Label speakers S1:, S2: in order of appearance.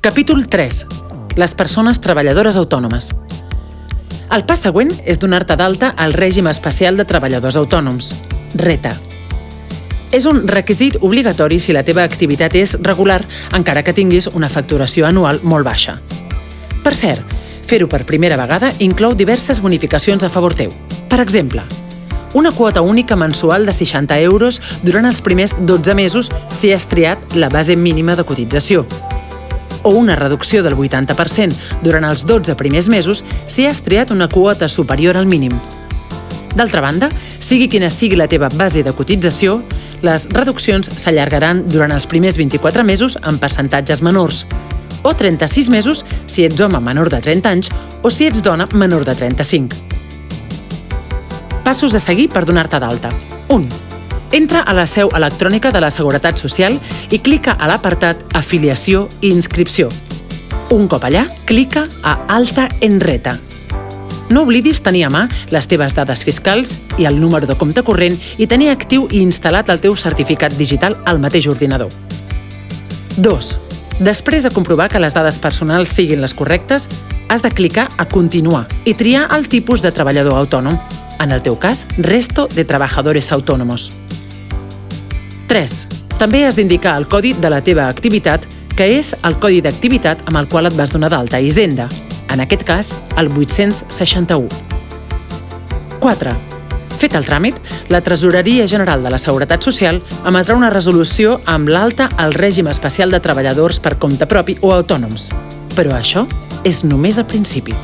S1: Capítol 3. Les persones treballadores autònomes. El pas següent és donar-te d'alta al règim especial de treballadors autònoms, RETA. És un requisit obligatori si la teva activitat és regular, encara que tinguis una facturació anual molt baixa. Per cert, fer-ho per primera vegada inclou diverses bonificacions a favor teu. Per exemple, una quota única mensual de 60 euros durant els primers 12 mesos si has triat la base mínima de cotització, o una reducció del 80% durant els 12 primers mesos si has triat una quota superior al mínim. D'altra banda, sigui quina sigui la teva base de cotització, les reduccions s'allargaran durant els primers 24 mesos en percentatges menors, o 36 mesos si ets home menor de 30 anys o si ets dona menor de 35. Passos a seguir per donar-te d'alta. 1. Entra a la seu electrònica de la Seguretat Social i clica a l'apartat Afiliació i inscripció. Un cop allà, clica a Alta en RETA. No oblidis tenir a mà les teves dades fiscals i el número de compte corrent i tenir actiu i instal·lat el teu certificat digital al mateix ordinador. 2. Després de comprovar que les dades personals siguin les correctes, has de clicar a Continuar i triar el tipus de treballador autònom. En el teu cas, Resto de Trabajadores Autónomos. 3. També has d'indicar el codi de la teva activitat, que és el codi d'activitat amb el qual et vas donar d'alta a Hisenda, en aquest cas, el 861. 4. Fet el tràmit, la Tresoreria General de la Seguretat Social emetrà una resolució amb l'alta al règim especial de treballadors per compte propi o autònoms. Però això és només al principi.